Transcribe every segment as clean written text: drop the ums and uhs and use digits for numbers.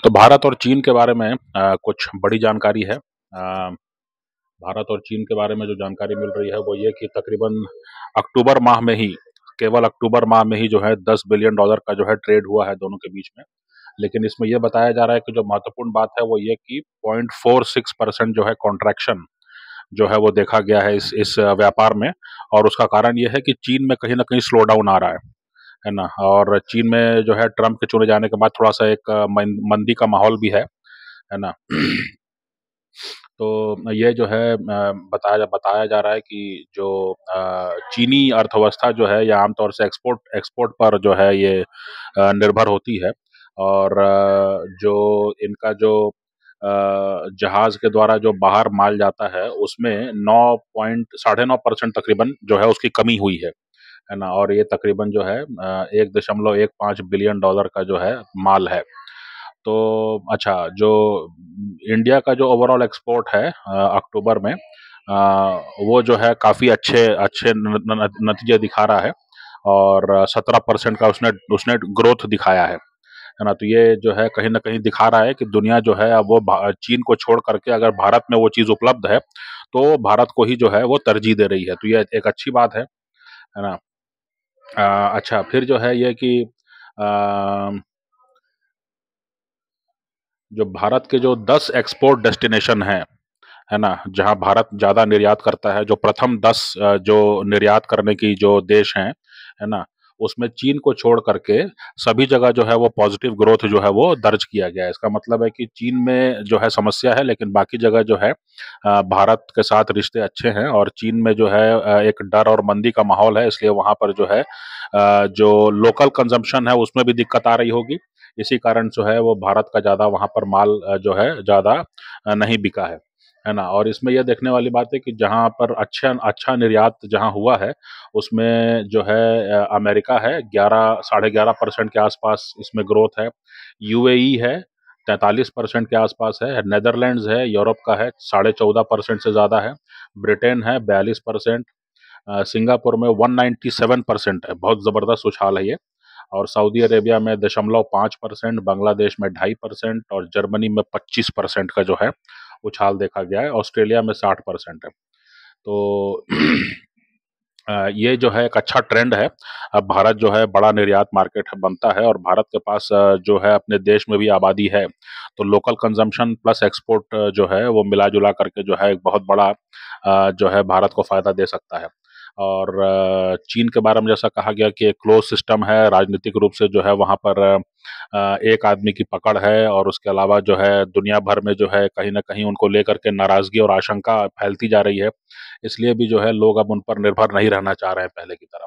तो भारत और चीन के बारे में कुछ बड़ी जानकारी है। भारत और चीन के बारे में जो जानकारी मिल रही है वो ये कि तकरीबन अक्टूबर माह में ही, केवल अक्टूबर माह में ही जो है $10 बिलियन का जो है ट्रेड हुआ है दोनों के बीच में। लेकिन इसमें यह बताया जा रहा है कि जो महत्वपूर्ण बात है वो ये कि 0.46% जो है कॉन्ट्रैक्शन जो है वो देखा गया है इस व्यापार में। और उसका कारण ये है कि चीन में कहीं ना कहीं स्लो डाउन आ रहा है ना। और चीन में जो है ट्रम्प के चुने जाने के बाद थोड़ा सा एक मंदी का माहौल भी है ना। तो ये जो है बताया जा रहा है कि जो चीनी अर्थव्यवस्था जो है ये आमतौर से एक्सपोर्ट एक्सपोर्ट पर जो है ये निर्भर होती है। और जो इनका जो जहाज के द्वारा जो बाहर माल जाता है उसमें 9.9% तकरीबन जो है उसकी कमी हुई है ना। और ये तकरीबन जो है $1.15 बिलियन का जो है माल है। तो अच्छा, जो इंडिया का जो ओवरऑल एक्सपोर्ट है अक्टूबर में, वो जो है काफ़ी अच्छे अच्छे नतीजे दिखा रहा है। और 17% का उसने उसने ग्रोथ दिखाया है ना। तो ये जो है कहीं ना कहीं दिखा रहा है कि दुनिया जो है अब वो चीन को छोड़ करके अगर भारत में वो चीज़ उपलब्ध है तो भारत को ही जो है वो तरजीह दे रही है। तो ये एक अच्छी बात है ना। अच्छा, फिर जो है ये कि अ, जो भारत के जो 10 एक्सपोर्ट डेस्टिनेशन हैं, है ना, जहां भारत ज़्यादा निर्यात करता है, जो प्रथम 10 जो निर्यात करने की जो देश हैं, है ना, उसमें चीन को छोड़ करके सभी जगह जो है वो पॉजिटिव ग्रोथ जो है वो दर्ज किया गया है। इसका मतलब है कि चीन में जो है समस्या है लेकिन बाकी जगह जो है भारत के साथ रिश्ते अच्छे हैं। और चीन में जो है एक डर और मंदी का माहौल है, इसलिए वहाँ पर जो है जो लोकल कंजम्पशन है उसमें भी दिक्कत आ रही होगी। इसी कारण जो है वो भारत का ज़्यादा वहाँ पर माल जो है ज़्यादा नहीं बिका है ना। और इसमें यह देखने वाली बात है कि जहाँ पर अच्छा अच्छा निर्यात जहाँ हुआ है उसमें जो है अमेरिका है, 11 11.5% के आसपास इसमें ग्रोथ है। यूएई है, 43% के आसपास है। नेदरलैंड्स है, यूरोप का है, 14.5% से ज़्यादा है। ब्रिटेन है 42%। सिंगापुर में 197% है, बहुत ज़बरदस्त उछाल है ये। और सऊदी अरेबिया में 0.5%, बांग्लादेश में 2.5% और जर्मनी में 25% का जो है उछाल देखा गया है। ऑस्ट्रेलिया में 60% है। तो ये जो है एक अच्छा ट्रेंड है। अब भारत जो है बड़ा निर्यात मार्केट बनता है और भारत के पास जो है अपने देश में भी आबादी है, तो लोकल कंजम्पशन प्लस एक्सपोर्ट जो है वो मिला जुला करके जो है एक बहुत बड़ा जो है भारत को फायदा दे सकता है। और चीन के बारे में जैसा कहा गया कि एक क्लोज सिस्टम है, राजनीतिक रूप से जो है वहाँ पर एक आदमी की पकड़ है। और उसके अलावा जो है दुनिया भर में जो है कहीं ना कहीं उनको लेकर के नाराजगी और आशंका फैलती जा रही है। इसलिए भी जो है लोग अब उन पर निर्भर नहीं रहना चाह रहे हैं पहले की तरह।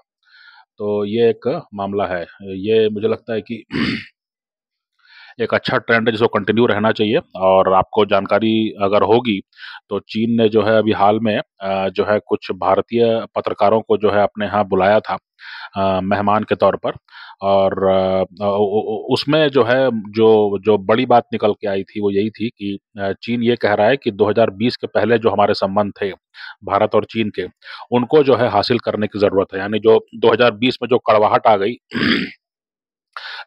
तो ये एक मामला है। ये मुझे लगता है कि एक अच्छा ट्रेंड है जिसको कंटिन्यू रहना चाहिए। और आपको जानकारी अगर होगी तो चीन ने जो है अभी हाल में जो है कुछ भारतीय पत्रकारों को जो है अपने यहाँ बुलाया था मेहमान के तौर पर। और उसमें जो है जो जो बड़ी बात निकल के आई थी वो यही थी कि चीन ये कह रहा है कि 2020 के पहले जो हमारे संबंध थे भारत और चीन के, उनको जो है हासिल करने की ज़रूरत है। यानी जो 2020 में जो कड़वाहट आ गई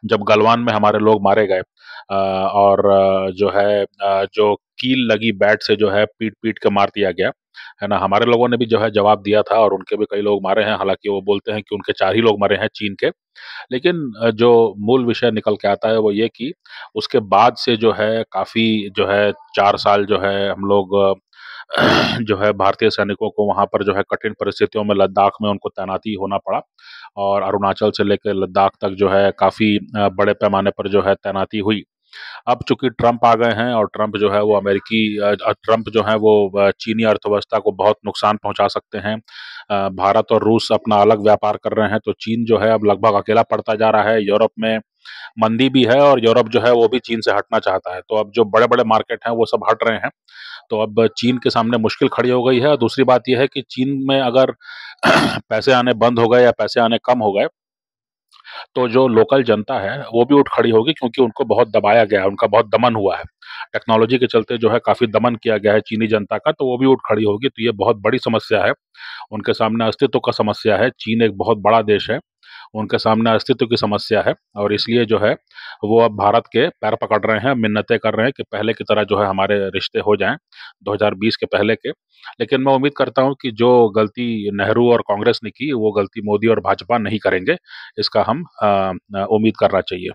जब गलवान में हमारे लोग मारे गए, और जो है जो कील लगी बैट से जो है पीट-पीट के मार दिया गया, है ना? हमारे लोगों ने भी जो है जवाब दिया था और उनके भी कई लोग मारे हैं, हालाँकि वो बोलते हैं कि उनके 4 ही लोग मरे हैं चीन के। लेकिन जो मूल विषय निकल के आता है वो ये कि उसके बाद से जो है काफ़ी जो है 4 साल जो है हम लोग जो है भारतीय सैनिकों को वहाँ पर जो है कठिन परिस्थितियों में लद्दाख में उनको तैनाती होना पड़ा। और अरुणाचल से लेकर लद्दाख तक जो है काफ़ी बड़े पैमाने पर जो है तैनाती हुई। अब चूंकि ट्रंप आ गए हैं और ट्रंप जो है वो ट्रंप जो है वो चीनी अर्थव्यवस्था को बहुत नुकसान पहुंचा सकते हैं। भारत और रूस अपना अलग व्यापार कर रहे हैं तो चीन जो है अब लगभग अकेला पड़ता जा रहा है। यूरोप में मंदी भी है और यूरोप जो है वो भी चीन से हटना चाहता है। तो अब जो बड़े बड़े मार्केट हैं वो सब हट रहे हैं। तो अब चीन के सामने मुश्किल खड़ी हो गई है। और दूसरी बात यह है कि चीन में अगर पैसे आने बंद हो गए या पैसे आने कम हो गए तो जो लोकल जनता है वो भी उठ खड़ी होगी, क्योंकि उनको बहुत दबाया गया है, उनका बहुत दमन हुआ है। टेक्नोलॉजी के चलते जो है काफ़ी दमन किया गया है चीनी जनता का, तो वो भी उठ खड़ी होगी। तो ये बहुत बड़ी समस्या है, उनके सामने अस्तित्व का समस्या है। चीन एक बहुत बड़ा देश है, उनके सामने अस्तित्व की समस्या है और इसलिए जो है वो अब भारत के पैर पकड़ रहे हैं, मिन्नतें कर रहे हैं कि पहले की तरह जो है हमारे रिश्ते हो जाएँ, 2020 के पहले के। लेकिन मैं उम्मीद करता हूँ कि जो गलती नेहरू और कांग्रेस ने की, वो गलती मोदी और भाजपा नहीं करेंगे। इसका हम उम्मीद करना चाहिए।